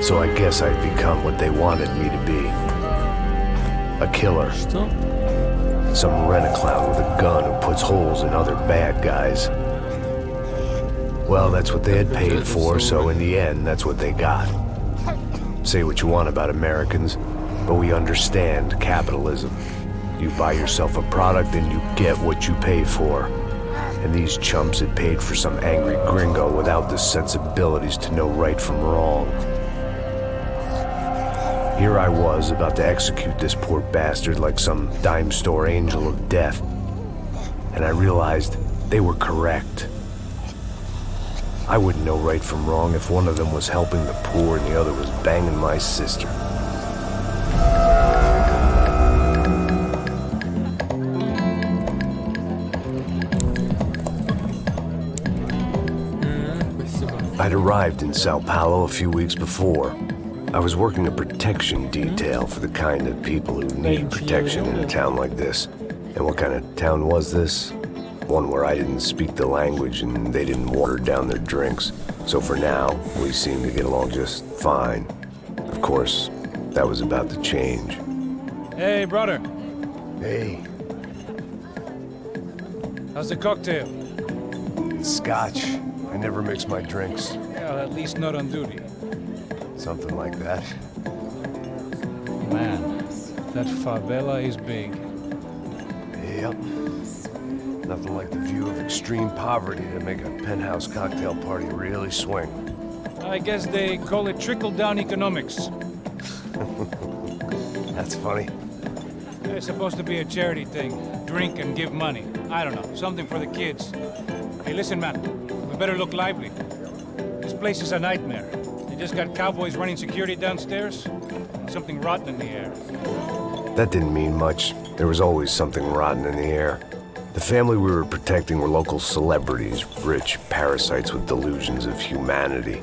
So I guess I'd become what they wanted me to be. A killer. Some rent-a-clown with a gun who puts holes in other bad guys. Well, that's what they had paid for, so in the end, that's what they got. Say what you want about Americans, but we understand capitalism. You buy yourself a product and you get what you pay for. And these chumps had paid for some angry gringo without the sensibilities to know right from wrong. Here I was, about to execute this poor bastard like some dime store angel of death. And I realized they were correct. I wouldn't know right from wrong if one of them was helping the poor and the other was banging my sister. I'd arrived in Sao Paulo a few weeks before. I was working a protection detail for the kind of people who need protection in a town like this. And what kind of town was this? One where I didn't speak the language and they didn't water down their drinks. So for now, we seemed to get along just fine. Of course, that was about to change. Hey, brother. Hey. How's the cocktail? It's scotch. I never mix my drinks. Well, at least not on duty. Something like that. Man, that favela is big. Yep. Nothing like the view of extreme poverty to make a penthouse cocktail party really swing. I guess they call it trickle-down economics. That's funny. It's supposed to be a charity thing. Drink and give money. I don't know, something for the kids. Hey, listen, man. We better look lively. This place is a nightmare. They just got cowboys running security downstairs. Something rotten in the air. That didn't mean much. There was always something rotten in the air. The family we were protecting were local celebrities, rich parasites with delusions of humanity.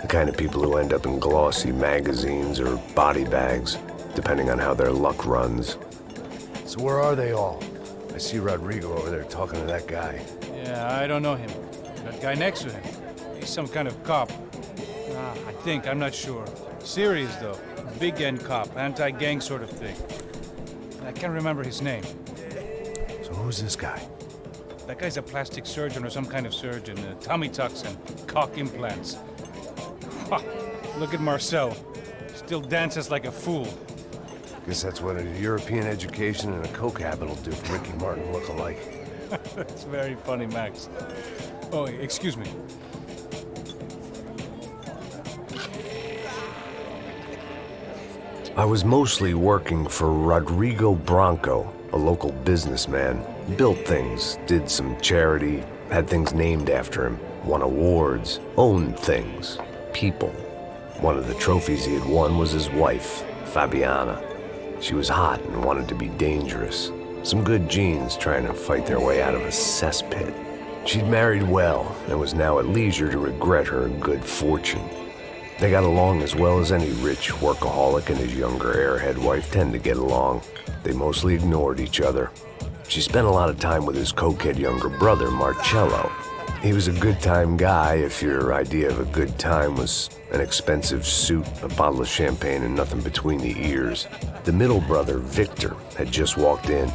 The kind of people who end up in glossy magazines or body bags, depending on how their luck runs. So where are they all? I see Rodrigo over there talking to that guy. Yeah, I don't know him. That guy next to him. He's some kind of cop. I think, I'm not sure. Serious, though. Big-end cop, anti-gang sort of thing. I can't remember his name. So who's this guy? That guy's a plastic surgeon or some kind of surgeon. Tummy tucks and cock implants. Ha! Look at Marcel. Still dances like a fool. Guess that's what a European education and a coke habit will do for Ricky Martin look-alike. That's very funny, Max. Oh, excuse me. I was mostly working for Rodrigo Branco, a local businessman. Built things, did some charity, had things named after him, won awards, owned things, people. One of the trophies he had won was his wife, Fabiana. She was hot and wanted to be dangerous. Some good genes trying to fight their way out of a cesspit. She'd married well and was now at leisure to regret her good fortune. They got along as well as any rich workaholic and his younger airhead wife tend to get along. They mostly ignored each other. She spent a lot of time with his cokehead younger brother, Marcello. He was a good-time guy if your idea of a good time was an expensive suit, a bottle of champagne, and nothing between the ears. The middle brother, Victor, had just walked in.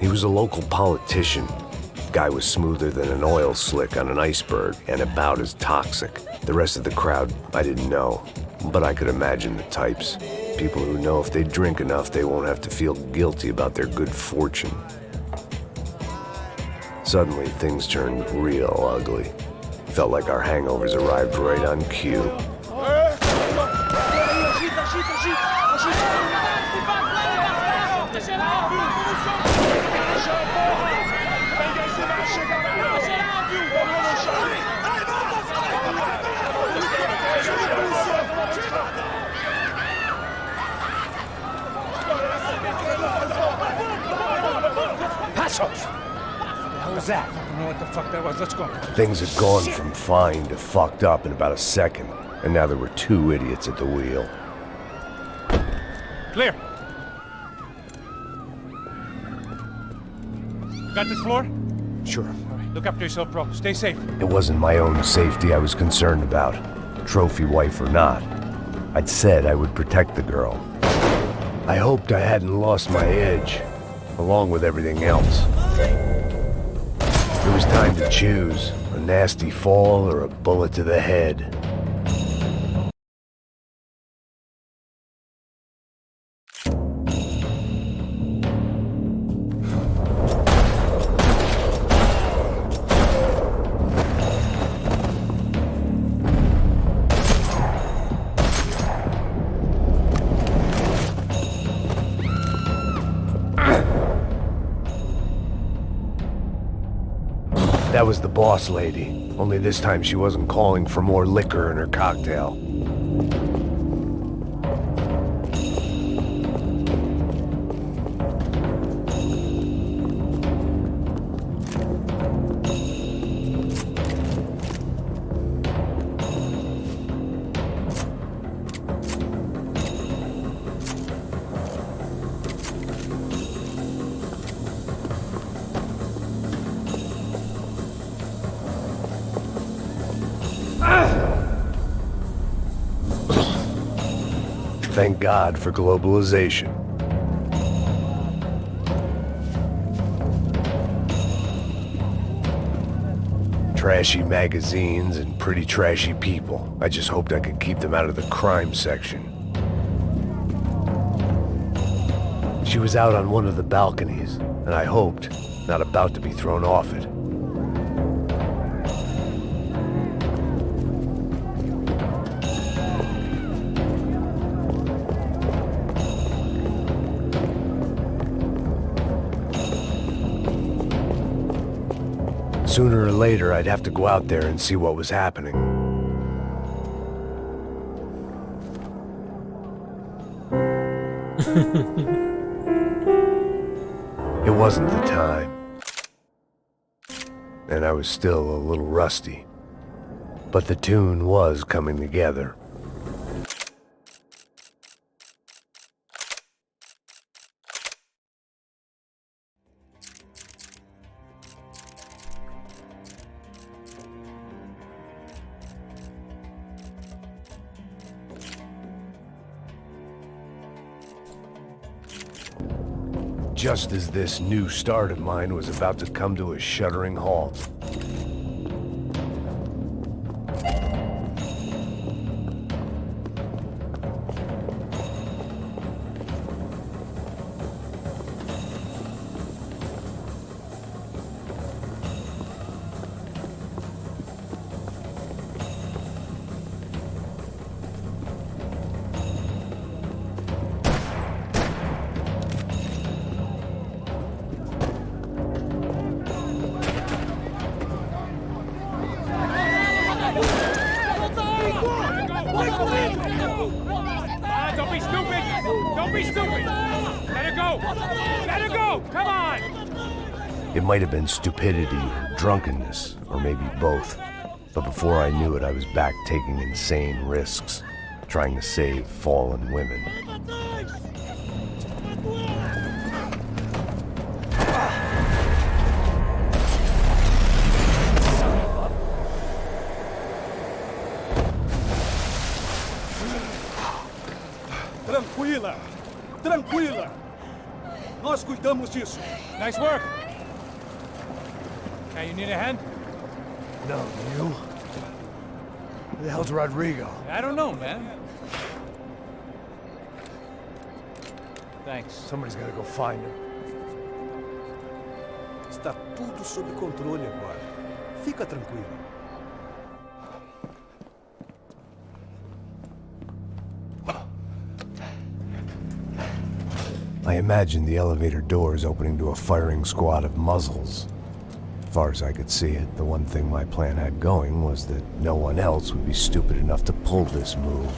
He was a local politician. Guy was smoother than an oil slick on an iceberg and about as toxic. The rest of the crowd, I didn't know, but I could imagine the types. People who know if they drink enough, they won't have to feel guilty about their good fortune. Suddenly, things turned real ugly. Felt like our hangovers arrived right on cue. That? I don't know what the fuck that was. Let's go. Things had gone from fine to fucked up in about a second, and now there were two idiots at the wheel. Clear. Got this floor? Sure. All right. Look after yourself, bro. Stay safe. It wasn't my own safety I was concerned about, trophy wife or not. I'd said I would protect the girl. I hoped I hadn't lost my edge, along with everything else. It was time to choose, a nasty fall or a bullet to the head. That was the boss lady, only this time she wasn't calling for more liquor in her cocktail. Thank God for globalization. Trashy magazines and pretty trashy people. I just hoped I could keep them out of the crime section. She was out on one of the balconies, and I hoped not about to be thrown off it. Sooner or later, I'd have to go out there and see what was happening. It wasn't the time. And I was still a little rusty. But the tune was coming together. Just as this new start of mine was about to come to a shuddering halt. Don't be stupid! Don't be stupid! Let her go! Let her go! Come on! It might have been stupidity, drunkenness, or maybe both. But before I knew it, I was back taking insane risks, trying to save fallen women. Tranquila! Tranquila! Nós cuidamos disso. Nice work! Hey, you need a hand? No, you? Who the hell's Rodrigo? I don't know, man. Thanks. Somebody's gotta go find him. Está tudo sob controle agora. Fica tranquilo. I imagined the elevator doors opening to a firing squad of muzzles. As far as I could see it, the one thing my plan had going was that no one else would be stupid enough to pull this move.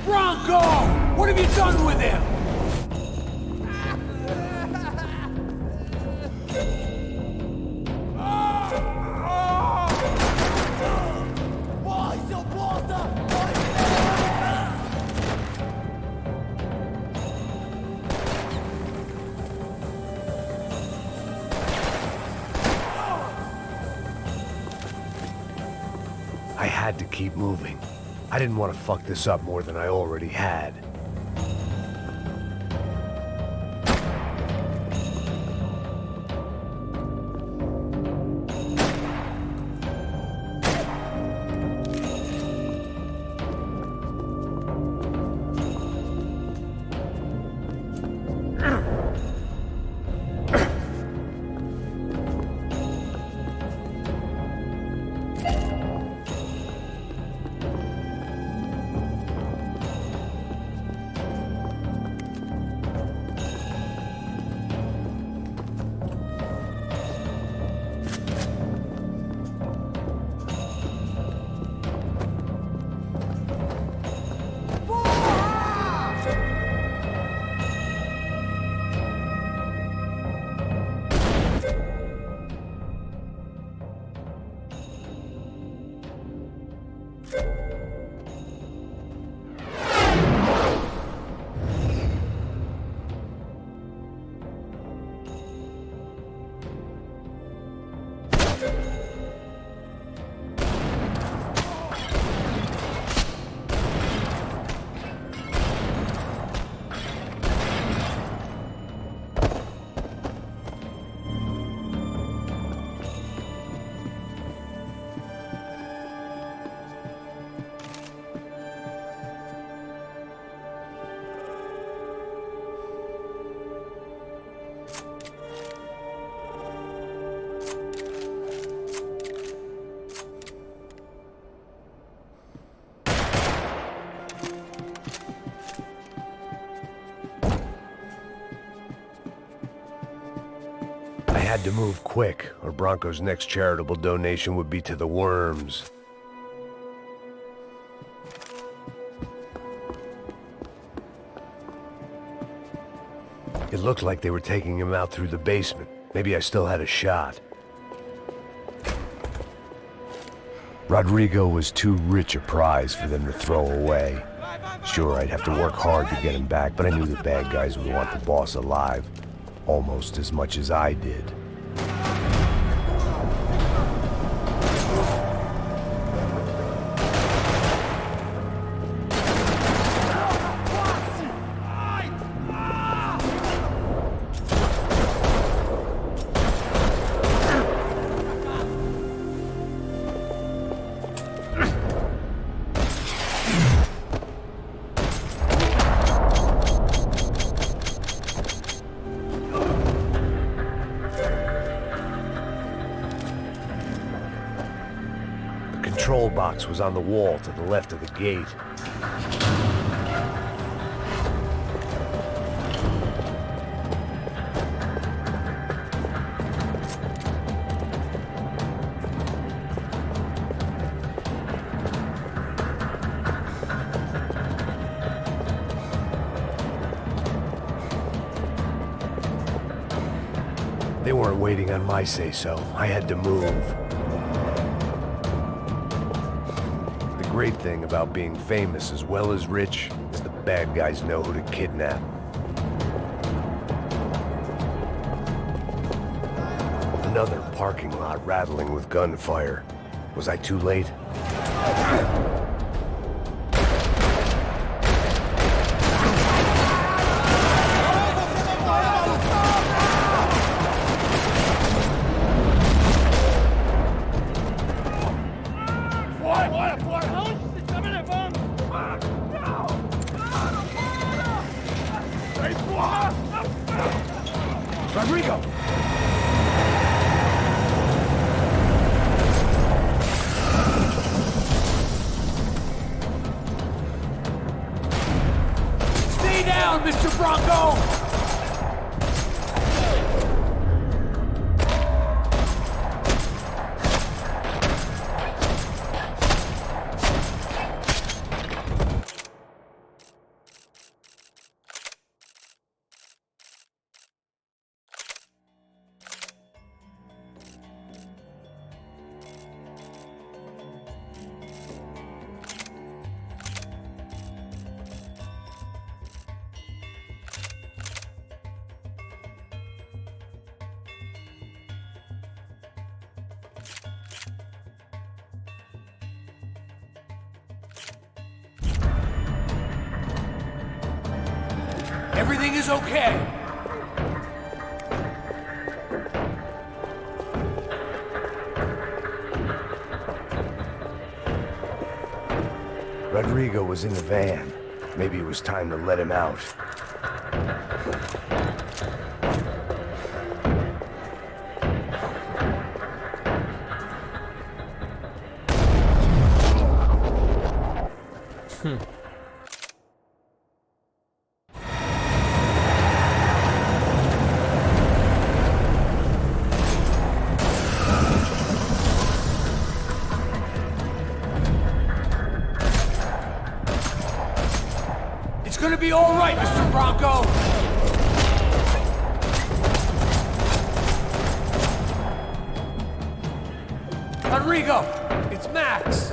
Bronco! What have you done with him? I had to keep moving. I didn't want to fuck this up more than I already had. I had to move quick, or Bronco's next charitable donation would be to the worms. It looked like they were taking him out through the basement. Maybe I still had a shot. Rodrigo was too rich a prize for them to throw away. Sure, I'd have to work hard to get him back, but I knew the bad guys would want the boss alive, almost as much as I did. The control box was on the wall to the left of the gate. They weren't waiting on my say-so. I had to move. The great thing about being famous as well as rich is the bad guys know who to kidnap. Another parking lot rattling with gunfire. Was I too late? Rodrigo! Stay down, Mr. Bronco! Everything is okay. Rodrigo was in the van. Maybe it was time to let him out. It's gonna be all right, Mr. Bronco. Rodrigo, it's Max.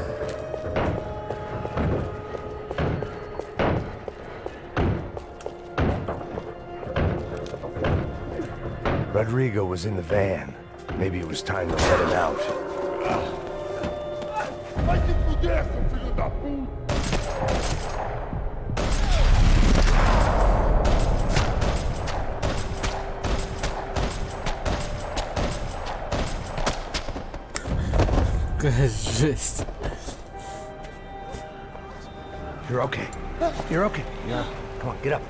Rodrigo was in the van. Maybe it was time to let him out. Vai se fuder, seu filho da puta! Жесть. You're okay. You're okay. Yeah. Come on, get up.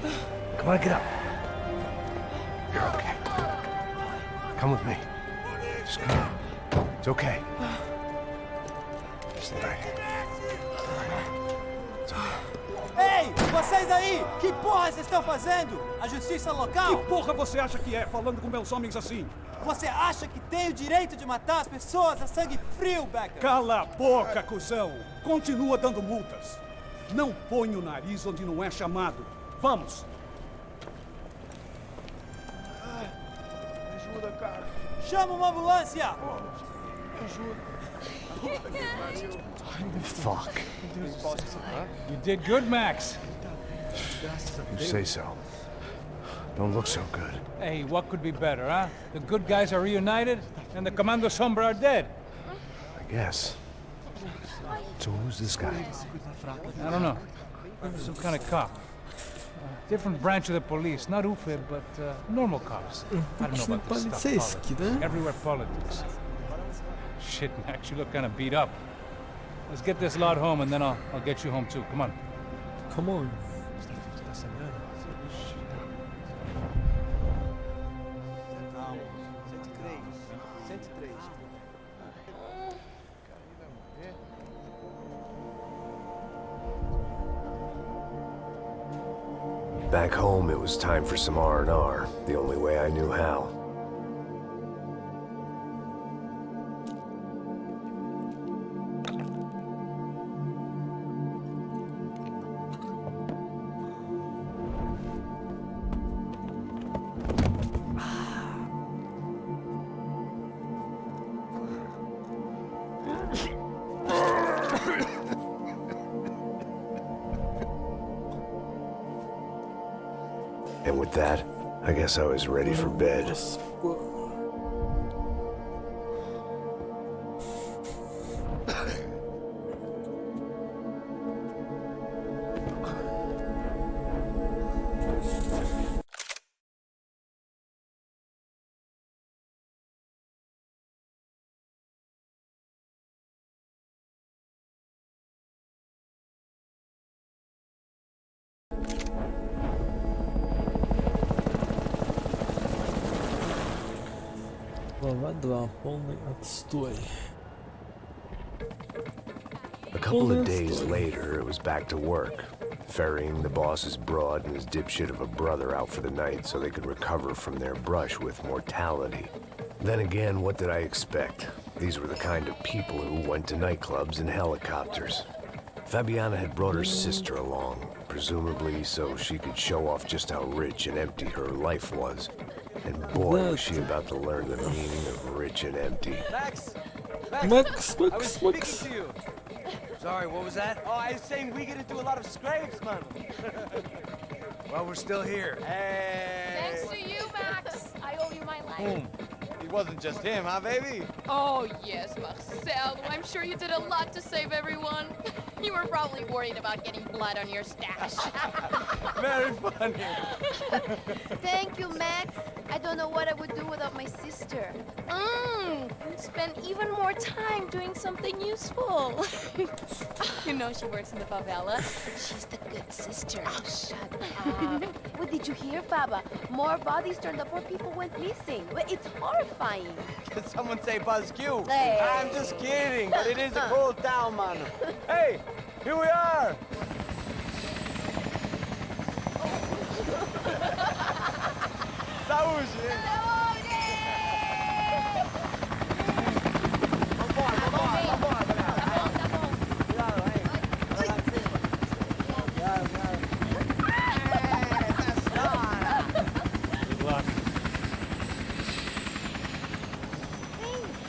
Come on, get up. You're okay. Come with me. Just come on. It's okay. Just lie here. It's okay. Ei, vocês aí! Que porra vocês estão fazendo? A justiça local? Que porra você acha que é, falando com meus homens assim? Você acha que tem o direito de matar as pessoas a sangue frio, Becker? Cala a boca, cuzão! Continua dando multas. Não põe o nariz onde não é chamado. Vamos! Ajuda, cara. Chama uma ambulância! Fuck. You did good, Max. You say so. Don't look so good. Hey, what could be better, huh? The good guys are reunited, and the Commando Sombra are dead. I guess. So who's this guy? I don't know. Some kind of cop. Different branch of the police. Not UFE, but normal cops. I don't know about this stuff. Полицейский, Politics. да? Everywhere politics. Shit, Max, you look kind of beat up. Let's get this lot home, and then I'll get you home too. Come on. Come on. Back home, it was time for some R&R, the only way I knew how. And with that, I guess I was ready for bed. Глава 2. Полный отстой. A couple of days later, it was back to work, ferrying the boss's broad and his dipshit of a brother out for the night so they could recover from their brush with mortality. Then again, what did I expect? These were the kind of people who went to nightclubs in helicopters. Fabiana had brought her sister along, presumably so she could show off just how rich and empty her life was. And boy, was she about to learn the meaning of rich and empty. Max! Max, I was Max, speaking Max. to you. Sorry, what was that? Oh, I was saying we get to do a lot of scrapes, man. Well, we're still here. Hey! Thanks to you, Max. I owe you my life. It wasn't just him, huh, baby? Oh, yes, Marcel. I'm sure you did a lot to save everyone. You were probably worried about getting blood on your stash. Very funny. Thank you, Max. I don't know what I would do without my sister. Spend even more time doing something useful. You know she works in the favela. She's the good sister. Oh, shut up. What did you hear, Baba? More bodies turned up where people went missing. It's horrifying. Did someone say Buzz Q? Hey. I'm just kidding, but it is a cool town, man. Hey, here we are. Saúde. Good luck.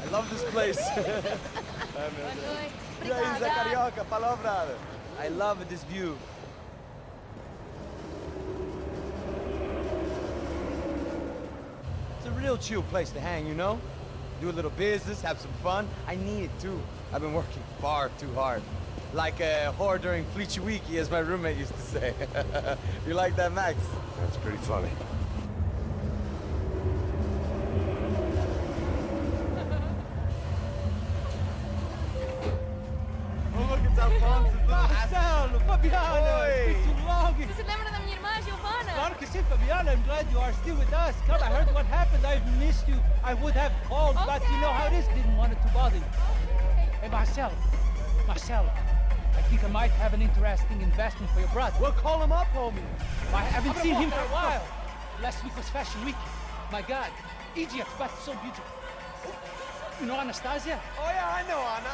I love this place. E aí, Zé Carioca, palavra. I love this view. It's a real chill place to hang, you know? Do a little business, have some fun. I need it too. I've been working far too hard. Like a whore during Fleechy Weeky, as my roommate used to say. You like that, Max? That's pretty funny. Oh, look, it's Alfonso's little Marcelo, Fabiana, Oi. it's been too long. Você se lembra da minha irmã, Giovanna? Claro que sim, Fabiana. I'm glad you are still with us. Come, I heard what happened. I've missed you. I would have called, but you know how it is. Didn't want it to bother you. Hey, Marcelo, I think I might have an interesting investment for your brother. We'll call him up, homie. I haven't seen him for a while. Last week was Fashion Week. My God, Egypt, but so beautiful. You know Anastasia? Oh, yeah, I know, Anna.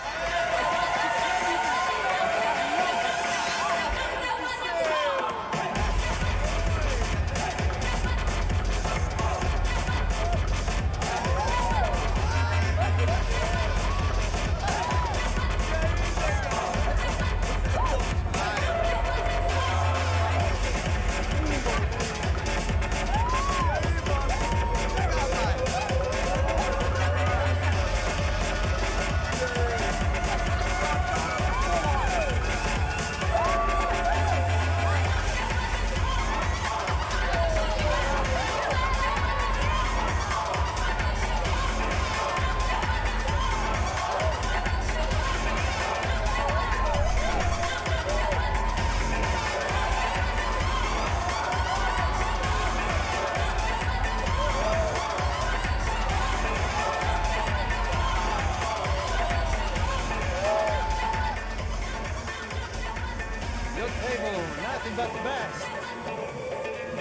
Your table, nothing but the best.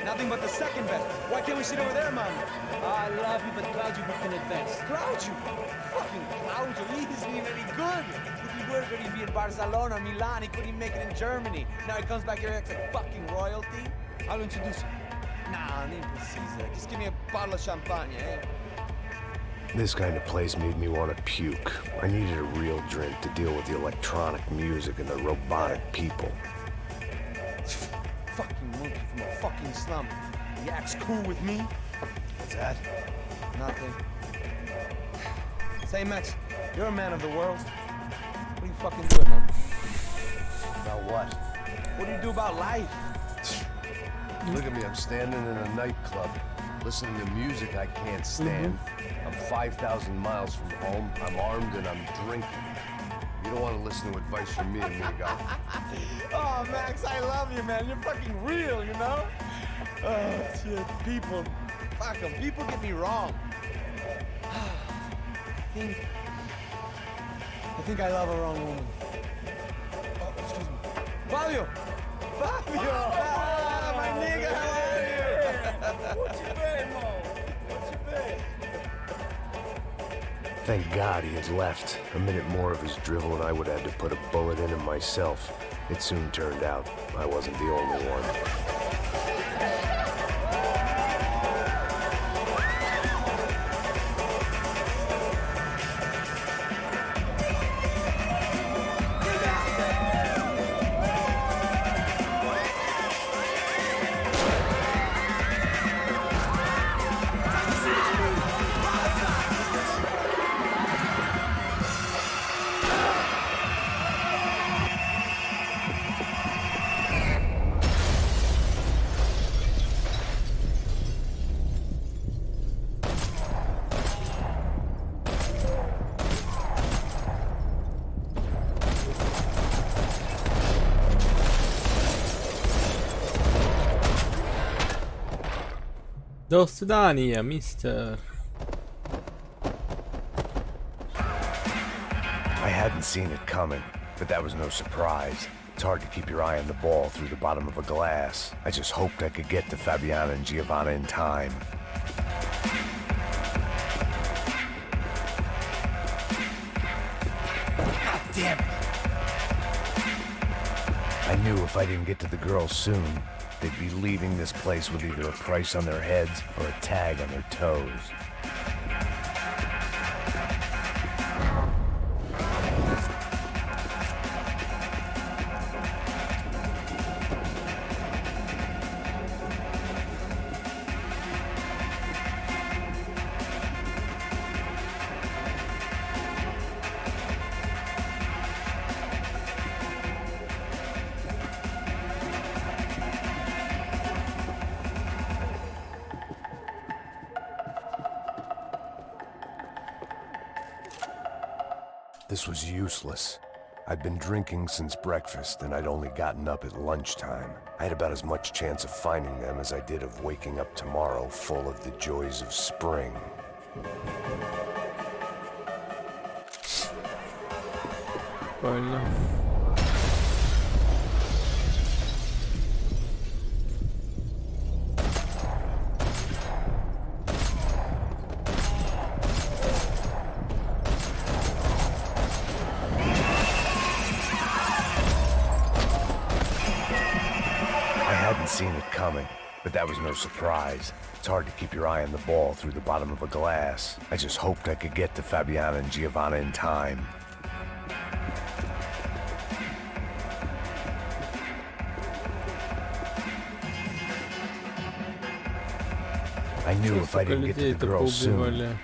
Nothing but the second best. Why can't we sit over there, man? I love you, but Claudio booked in advance. Claudio! Fucking Claudio, he isn't even any good. If he were good, he'd be in Barcelona, Milan. He couldn't even make it in Germany. Now he comes back here and acts like fucking royalty. I'll introduce you. Nah, need precisa. Just give me a bottle of champagne, eh? This kind of place made me want to puke. I needed a real drink to deal with the electronic music and the robotic people. Fucking monkey from a fucking slum. He acts cool with me. What's that? Nothing. Say, Max, you're a man of the world. What do you fucking do, man? About what? What do you do about life? Look at me, I'm standing in a nightclub, listening to music I can't stand. I'm 5,000 miles from home, I'm armed, and I'm drinking. You don't want to listen to advice from me, amigo. Oh, Max, I love you, man. You're fucking real, you know? Oh, shit, people. Fuck 'em. People get me wrong. I think I love a wrong woman. Oh, excuse me. Fabio! Fabio! Ah, my nigga, how are you? What you been, Mo? What you been? Thank God he had left. A minute more of his drivel and I would have had to put a bullet in him myself. It soon turned out I wasn't the only one. До свидания, мистер. I hadn't seen it coming, but that was no surprise. It's hard to keep your eye on the ball through the bottom of a glass. I just hoped I could get to Fabiana and Giovanna in time. God damn it! I knew if I didn't get to the girls soon, they'd be leaving this place with either a price on their heads or a tag on their toes. This was useless. I'd been drinking since breakfast, and I'd only gotten up at lunchtime. I had about as much chance of finding them as I did of waking up tomorrow full of the joys of spring. Правильно. Seen it coming, but that was no surprise. It's hard to keep your eye on the ball through the bottom of a glass. I just hoped I could get to Fabiana and Giovanna in time. I knew if I didn't get to the girls soon.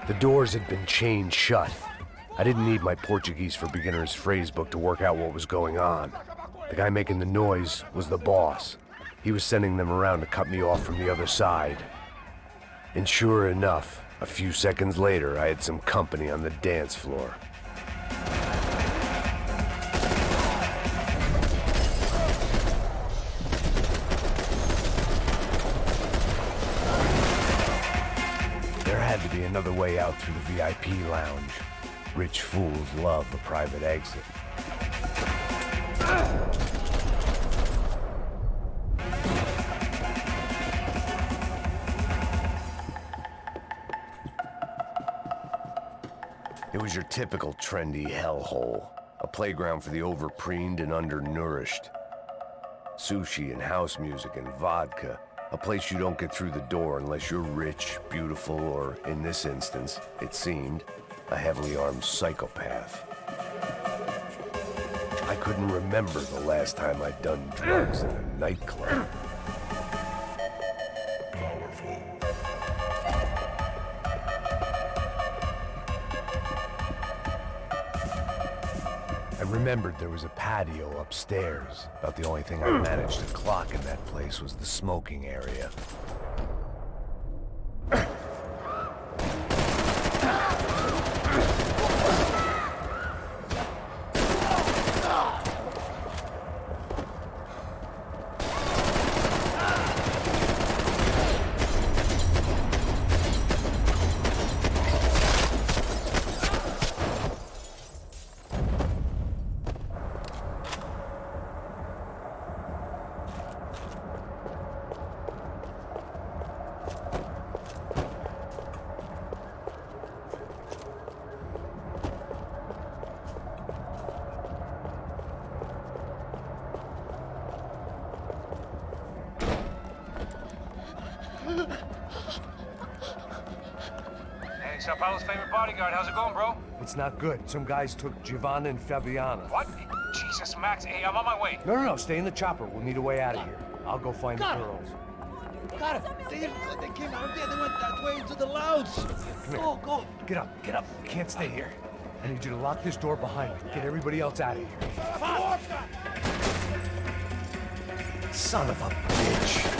The doors had been chained shut. I didn't need my Portuguese for Beginners phrase book to work out what was going on. The guy making the noise was the boss. He was sending them around to cut me off from the other side. And sure enough, a few seconds later, I had some company on the dance floor. There had to be another way out through the VIP lounge. Rich fools love a private exit. It was your typical trendy hellhole, a playground for the overpreened and undernourished. Sushi and house music and vodka, a place you don't get through the door unless you're rich, beautiful, or, in this instance, it seemed, a heavily armed psychopath. I couldn't remember the last time I'd done drugs in a nightclub. I remembered there was a patio upstairs. About the only thing I managed to clock in that place was the smoking area. Hey, Sao Paulo's favorite bodyguard. How's it going, bro? It's not good. Some guys took Giovanna and Fabiana. What? Jesus, Max. Hey, I'm on my way. No, stay in the chopper. We'll need a way out of here. I'll go find the girls. Got it. They came out there. They went that way into the lounge. Go. Get up. You can't stay here. I need you to lock this door behind me. Get everybody else out of here. Son of a bitch.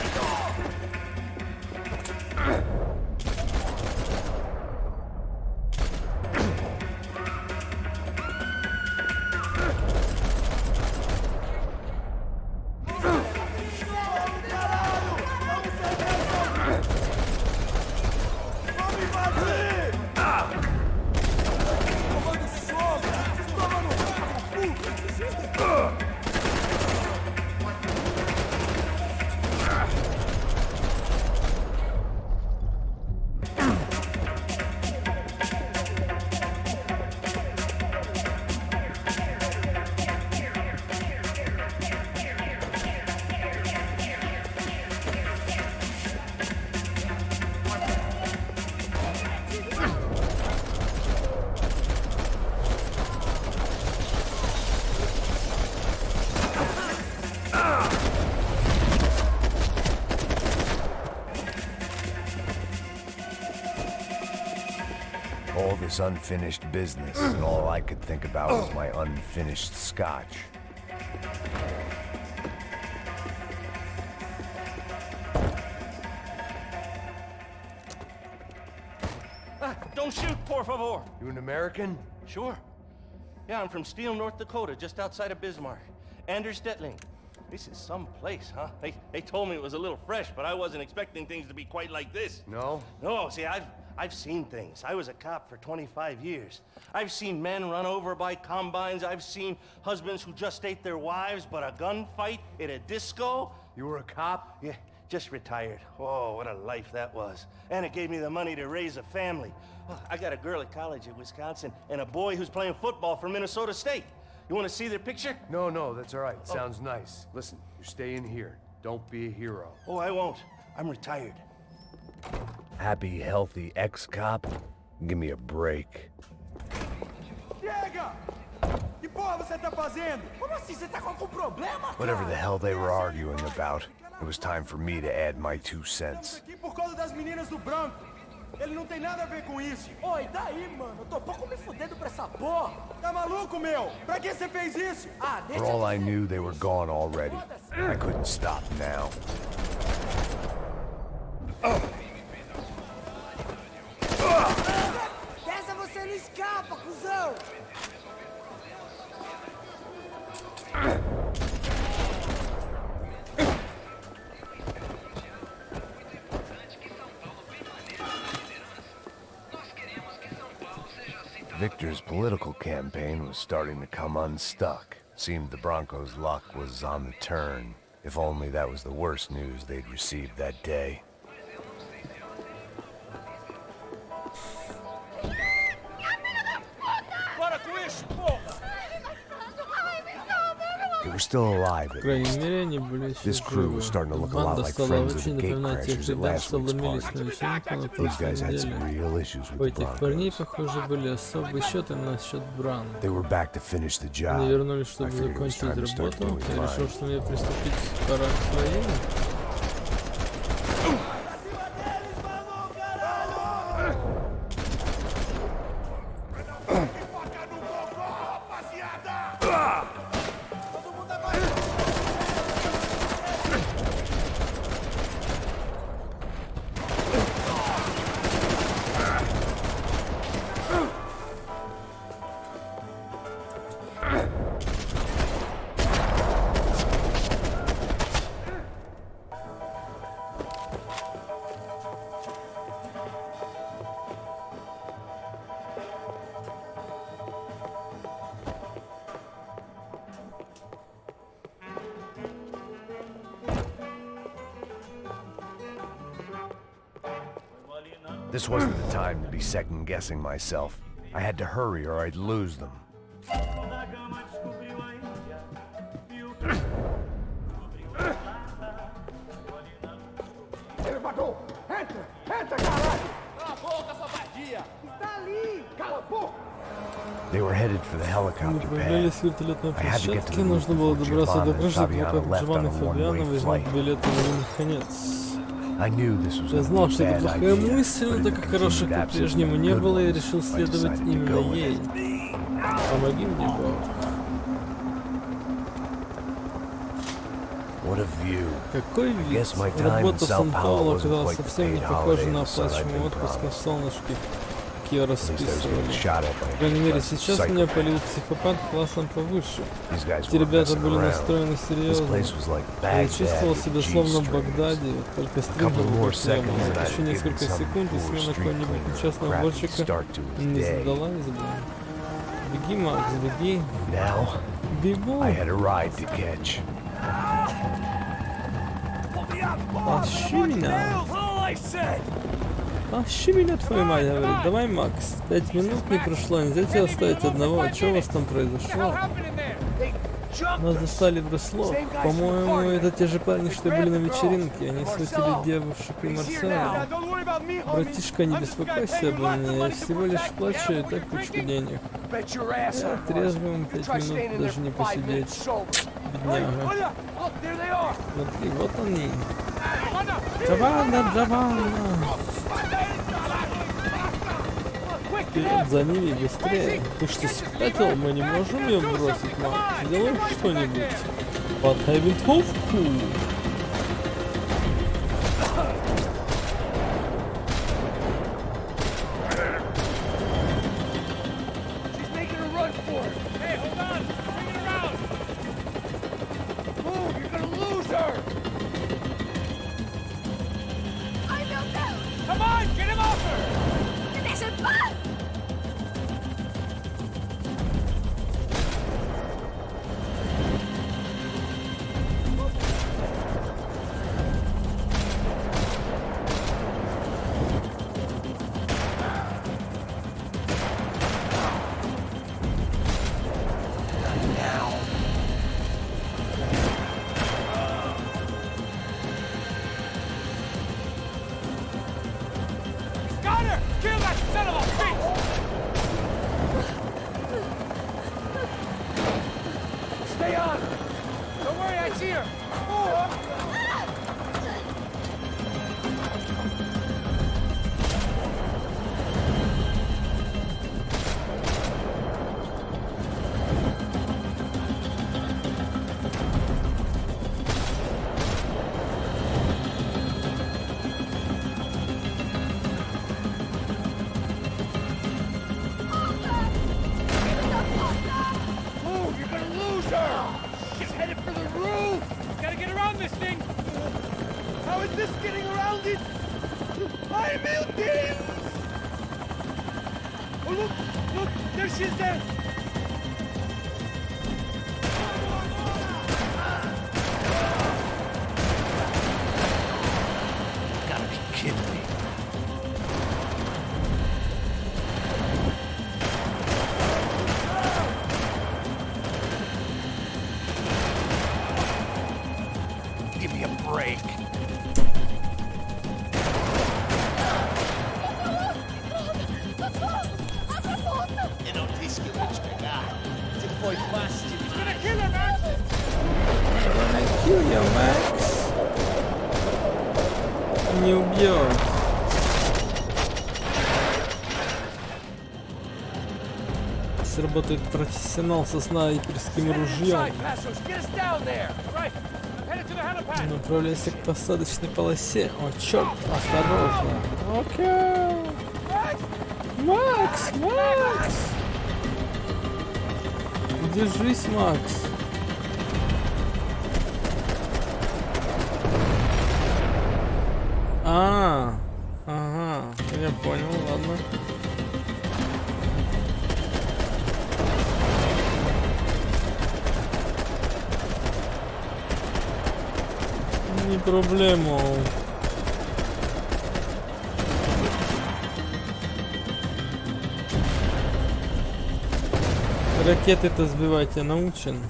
All this unfinished business, and all I could think about was my unfinished scotch. Don't shoot, por favor. You an American? Sure. Yeah, I'm from Steele, North Dakota, just outside of Bismarck. Anders Detling. This is some place, huh? They told me it was a little fresh, but I wasn't expecting things to be quite like this. No? No, see, I've seen things. I was a cop for 25 years. I've seen men run over by combines. I've seen husbands who just ate their wives, but a gunfight at a disco. You were a cop? Yeah, just retired. Oh, what a life that was. And it gave me the money to raise a family. Oh, I got a girl at college at Wisconsin and a boy who's playing football for Minnesota State. You want to see their picture? No, that's all right. Sounds nice. Listen, you're staying here. Don't be a hero. Oh, I won't. I'm retired. Happy, healthy ex-cop? Give me a break. Chega! Que porra você tá fazendo? Como assim? Você tá com algum problema? Whatever the hell they were arguing about, it was time for me to add my 2 cents. Aqui por causa das meninas do branco. Ele não tem nada a ver com isso. Oi, daí, mano? Eu tô pouco me fudendo pra essa porra. Tá maluco, meu? Pra que você fez isso? Ah, deixa. For all I knew, they were gone already. I couldn't stop now. Dessa você não escapa, cuzão! Victor's political campaign was starting to come unstuck. Seemed the Broncos' luck was on the turn. If only that was the worst news they'd received that day. They were still alive, at least. This crew was starting to look a lot like friends of the gatecrashers at last week's party. These guys had some real issues with the Broncos. They were back to finish the job. I figured it was time to start doing mine. This wasn't the time to be second-guessing myself. I had to hurry or I'd lose them. Elevador! Entra! Entra, caralho! Cala a boca, sua vadia! Está ali! Cala a boca! They were headed for the helicopter pad. I had to get to the roof нужно было before добраться до Giovanna and крыши, пока Fabiana left on Джованни a и Фабиано one-way возьмут flight. билеты на конец. I knew this was Я a знал, что это bad плохая idea, мысль, but но it так как хороших continued по-прежнему absolutely не good было, я one. решил I следовать decided to именно go with ей. it. Помоги мне, Бог. What a view. Какой вид! Guess my time in Работа в Sao Paulo Сан-Пауло wasn't оказалась quite the совсем не paid похожа holiday на in the sun I'd оплачиваемый been отпуск на promised. солнышке, как ее At least I was getting расписывали. shot at by По крайней мере, a сейчас меня полил психопат классом повыше. These guys Эти weren't ребята messing были around. настроены This серьезно. place was like Я чувствовал Baghdad себя with словно в G-strings. Багдаде, вот только стрим couple был more как не было. seconds and I'd Еще given несколько some секунд, и poor смена street какого-нибудь cleaner a несчастного crappy уборщика start to his не day. задалась бы. Беги, Макс, беги. Now, Бегу. I had a ride to catch. Тащи меня. Тащи меня, твою мать, говорит. Давай, Макс. 5 минут не прошло, нельзя тебя оставить одного. А что у вас там произошло? Нас застали врасплох. По-моему, это те же парни, что были на вечеринке. Они схватили девушек и Марселя. Братишка, не беспокойся обо мне. Я всего лишь плачу и так кучку денег. Я трезвым 5 минут даже не посидеть. Бедняга. Смотри, вот они. Джованна, Джованна. Вперед за ними быстрее. Ты что, спятил? Мы не можем ее бросить, Макс. Сделай что-нибудь. Подай винтовку. Не убьет. Сработает профессионал со снайперским ружьем. Направляйся к посадочной полосе. О, черт, осторожно. Окей. Макс, Макс! Держись, Макс. Ага, я понял, ладно. Не проблема. Ракеты-то сбивать я научен.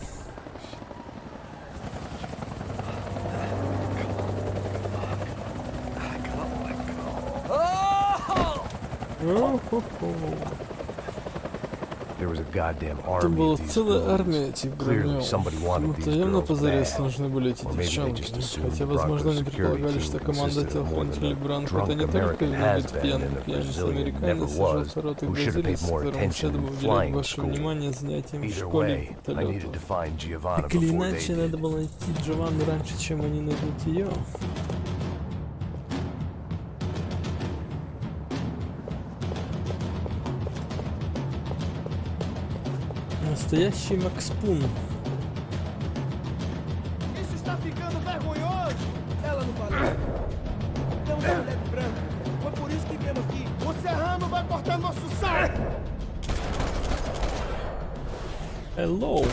Это была целая армия этих громил. Кому-то явно позарез нужны были эти девчонки. Хотя, возможно, они предполагали, что команда телохранителей Бранко это не только виноват пьяный пьяница американец и желторотый бразилец, которому следовало уделять ваше внимание занятиям в школе по полету. Так или иначе, надо было найти Джованну раньше, чем они найдут ее. Настоящий Макспун. Isso está ficando vergonhoso. Ela não valeu. Não é mulher branca. Foi por isso que viemos aqui. O serrano vai cortar nosso saco. Hello.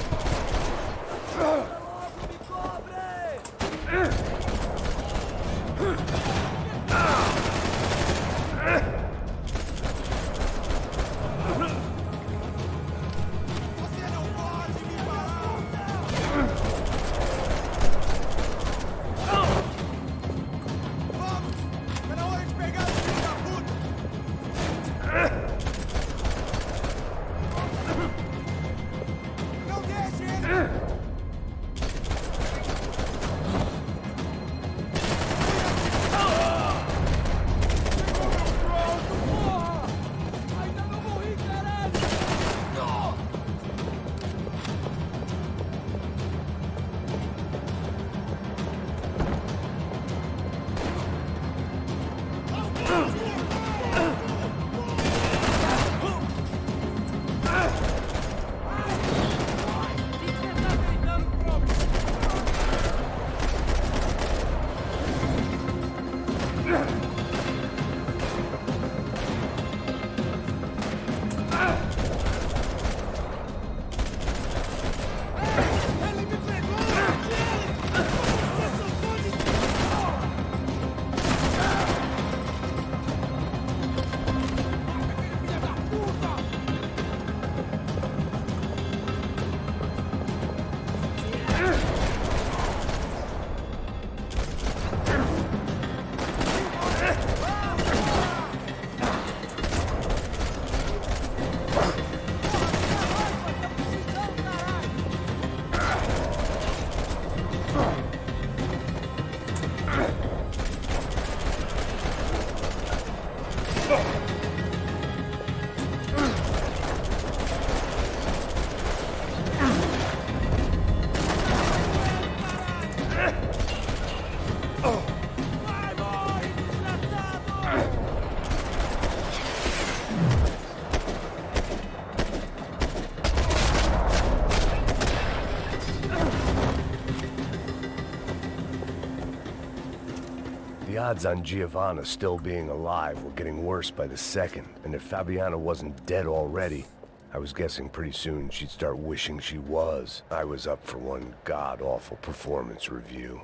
odds on Giovanna still being alive were getting worse by the second, and if Fabiana wasn't dead already, I was guessing pretty soon she'd start wishing she was. I was up for one god-awful performance review.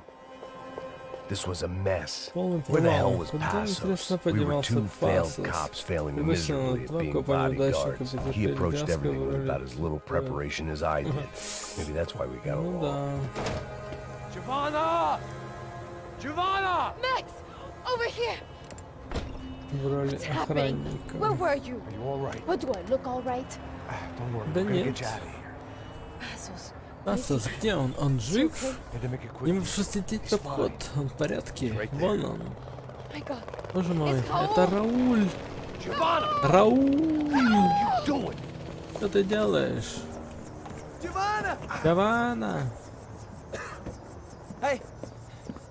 This was a mess. Where the hell was Passos? We were two failed cops failing miserably at being bodyguards. He approached everything with about as little preparation as I did. Maybe that's why we got along. Giovanna! Giovanna! Max! Over here! В роли What's happening? Where охранника. were you? Are you all right? What do I look all right? Don't worry. Да We're gonna нет. get you out of here. Passos. Пасос, где он? Он жив? Had to make a quick Ему пришлось лететь в обход. Он в порядке. Вон он. Oh my God. Боже мой, It's Raoul. это Рауль. Giovanna! Рауль! Что ты делаешь? Giovanna! Гавана! Hey,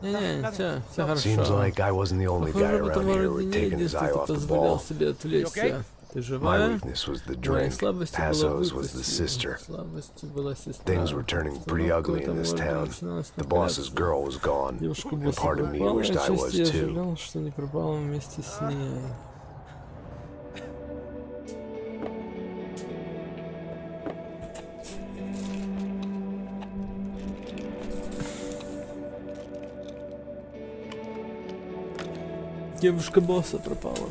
Не-не, все хорошо. Seems like I wasn't the only guy Похоже, в этом around here who городе had не taken his единственный, eye кто off the позволял ball. себе отвлечься. Ты My живая? weakness was the Моей drink. слабостью была Passos was the выпить. sister. Слабостью была сестра. Things were turning pretty ugly in this town. The boss's girl was gone, Девушка and босса part of me пропала, wished I was отчасти я too. жалел, что не пропала вместе с ней. Девушка босса пропала.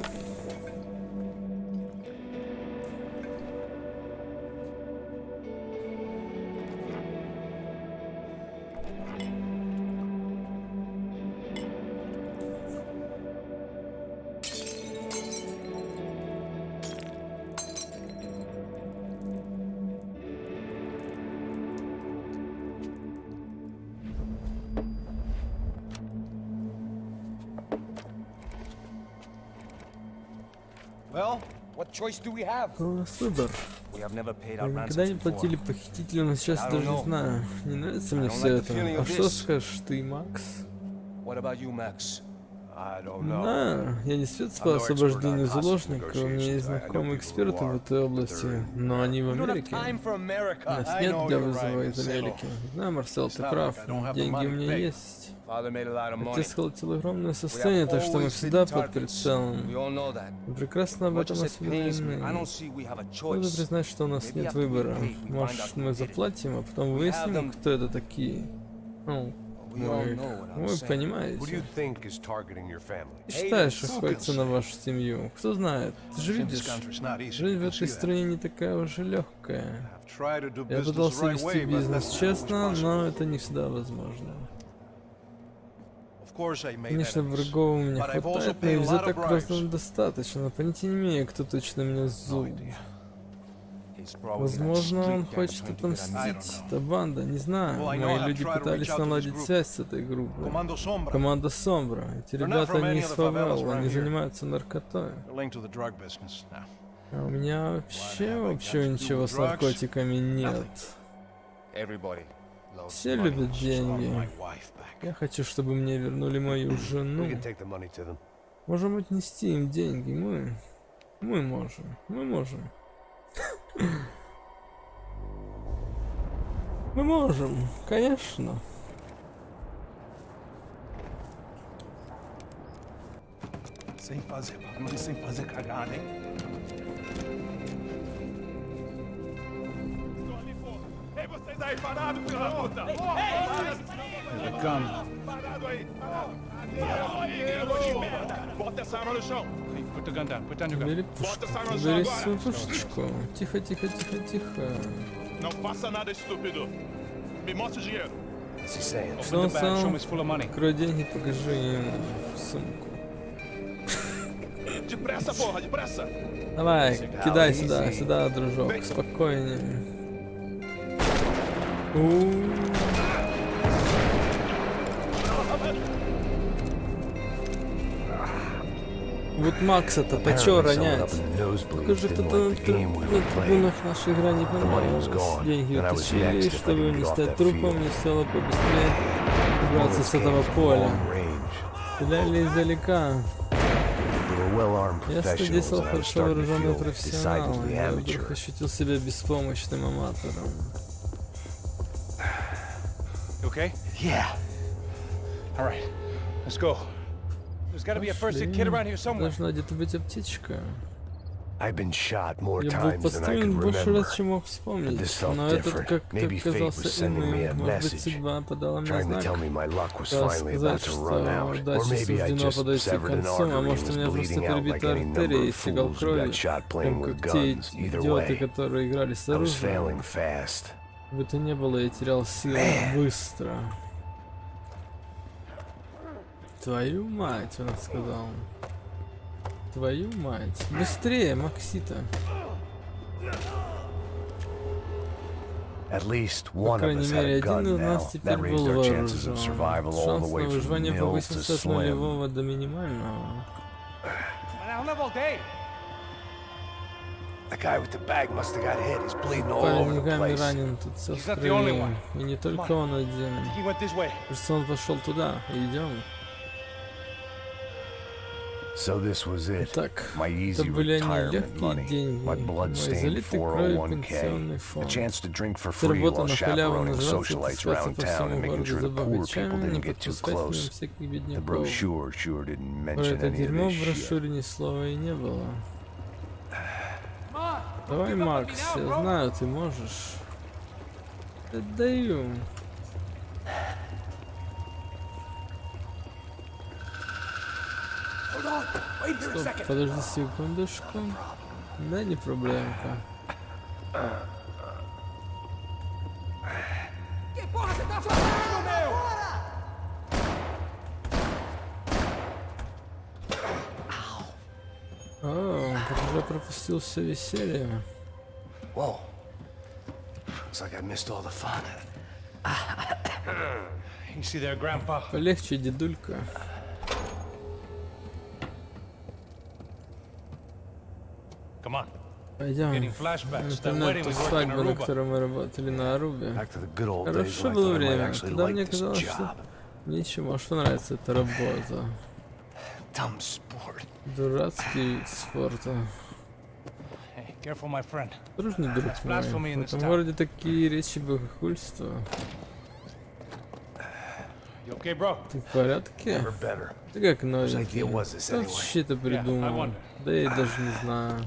Well, what choice do we have? Какой у нас выбор? We have never paid Мы никогда не платили похитителю, но сейчас даже не знаю. Не нравится мне все это. А что скажешь ты, Макс? What about you, Max? I don't Не know. знаю, я не спец по освобождению заложников, у меня есть знакомые эксперты в этой области, но они в Америке. У нас нет для вызова из Америки. Знаю, Марсел, ты прав, деньги у меня есть. Отец сколотил огромное состояние, так что мы всегда под прицелом. Мы прекрасно об этом осведомлены. Надо признать, что у нас нет выбора. Может, мы заплатим, а потом выясним, кто это такие. Ну, вы понимаете. Who do you think is targeting your family? Ты считаешь, охотиться на вашу семью? Кто знает? Ты же видишь, жизнь в этой стране не такая уже легкая. Я пытался вести бизнес честно, но это не всегда возможно. Конечно, врагов у меня хватает, но и взяток просто достаточно. Понятия не имею, кто точно меня зуб. Возможно, он хочет отомстить. Это банда, не знаю. Мои люди пытались наладить связь с этой группой. Команда Сомбра. Эти ребята не из Фавелла, они занимаются наркотой. А у меня вообще ничего с наркотиками нет. Все любят деньги. Я хочу, чтобы мне вернули мою жену. Можем отнести им деньги. Мы можем. Мы можем, конечно. Sem fazer barulho e sem fazer cagada, hein? Estou ali, porra! Ei, vocês aí, parados, filho da puta! Here they come. Parado aí! Parado aí! Bota essa arma no chão! Hey, put the gun down. Put down your gun. Бери свою пушечку. Тихо. Não faça nada, estúpido! Me mostre o dinheiro! Что он Open the bag. Show сам? me it's full of money. Открой деньги, покажи ему сумку. Depressa, porra, depressa! Давай, кидай сюда, дружок. Спокойнее. Вот Макса-то почё ронять? Покажи, кто-то на трибунах нашей игра не понравилось. Деньги утащили, чтобы не стать трупом, не стало побыстрее убраться с этого поля. Стреляли издалека. Я действовал хорошо вооруженный профессионал. Я вдруг ощутил себя беспомощным аматором. You okay? Yeah. All right. Let's go. There's gotta be a first aid kit around here somewhere. Должна где-то быть аптечка. I've been shot more Я был times than I could подстрелен больше remember. раз, чем мог But вспомнить. this felt Но этот different. как Maybe fate was казался sending me a иным. Может быть, message, судьба подала мне trying to tell знак. me my luck was Хотела finally about сказать, to что run out. Or удаче maybe I суждено just подойти к severed an концу, а artery and может, у was меня просто bleeding out like перебита any number артерия и of истекал fools who кровью, got shot прям playing with как те guns. Either идиоты, way, которые играли с I was оружием. failing fast. Бы то ни было, я терял силы быстро. Твою мать, он сказал. Твою мать. Быстрее, Максита. At least По one of крайней us had мере, a gun один из now. нас теперь That raised был our chances of вооружен. survival all the Шанс way на from выживание nil to повысился от slim. нулевого до минимального. Man, I'll live all day. The guy with the bag must have got hit. He's bleeding all Парень over the ногами place. ранен, тут все He's not the only вскрыли. one. И не только он один. He went this way. Кажется, он пошел туда. Идем. So this was it. Так, My это easy были retirement нелегкие money. деньги. My Мой blood-stained залитый кровью 401k. пенсионный A фонд. chance to drink for Это free работа while на халяву, chaperoning нажраться и socialites таскаться around по town всему and making городу sure за the poor people богачами, didn't не get too подпускать к ним close. всяких The бедняков. brochure sure didn't Про mention это any of дерьмо this в shit. брошюре ни слова и не было. Давай, Макс, я знаю, ты можешь. Отдаю. Стоп, подожди секундочку. Да, не проблемка. О, похоже, пропустил все веселье. Whoa. Looks like I missed all the fun. You see there, Grandpa? Полегче, дедулька. Come on. Пойдем. Getting flashbacks. That Напоминает wedding ту we worked in свадьбу, на Aruba. которой мы работали на Арубе. Back to the good old days Хорошо when I было thought I might время, actually когда like мне this казалось, что job. мне еще может понравиться эта работа. Dumb sport. Дурацкий вид спорта. Hey, careful, my friend. Осторожней, друг That's мой. blasphemy in В this этом town. городе такие речи богохульства. You okay, bro? Ты в порядке? Never better. Ты как Whose новенький. idea was this Кто anyway? вообще это I придумал? wonder. Да я даже не знаю.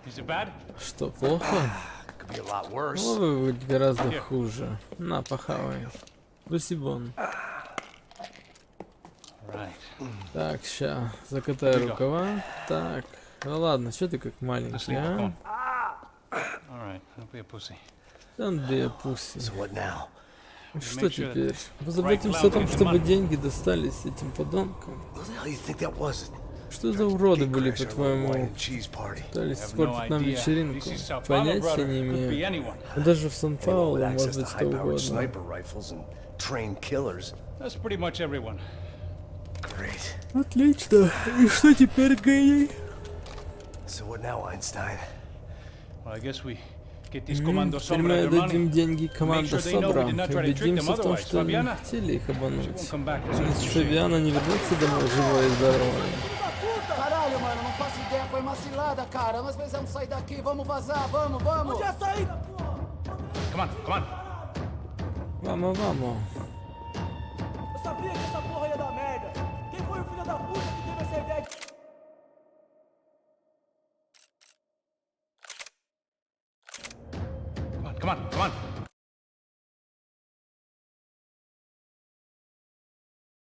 Is it bad? Что, плохо? Could be a lot worse. Могло бы быть гораздо хуже. На, похавай. Спасибо. Right. Так, ща, закатай рукава. Так, ну ладно, что ты как маленький, а? All right. Don't be a pussy. Don't be a pussy. So what now? Что теперь? Позаботимся о том, чтобы деньги достались этим подонкам. What the hell do you think that was? Что за уроды были, Crasher, little по-твоему, wine and cheese party. пытались I have no испортить нам idea. вечеринку? This is Sao Paulo, Понятия brother. не Could be имею. anyone. Даже в Anyone with Сан-Паулу может access to быть что high-powered угодно. sniper rifles and trained killers. That's pretty much everyone. Great. Отлично. И что теперь, Гей? So what now, Einstein? Well, I guess we get these commandos Теперь some мы of their отдадим money. деньги команде Make sure they know we Собра. did not try to trick them Убедимся в том, otherwise. что не Fabiana? хотели их She won't обмануть. come back as soon as Ведь she Фабиана не вернется домой живой и здоровой. Caralho, mano, não faço ideia, foi uma cilada, cara. Nós precisamos sair daqui, vamos vazar, vamos, vamos. Onde é a saída, porra? Come on, come on. Vamos, vamos. Eu sabia que essa porra ia dar merda. Quem foi o filho da puta que teve essa ideia de... Come on, come on, come on.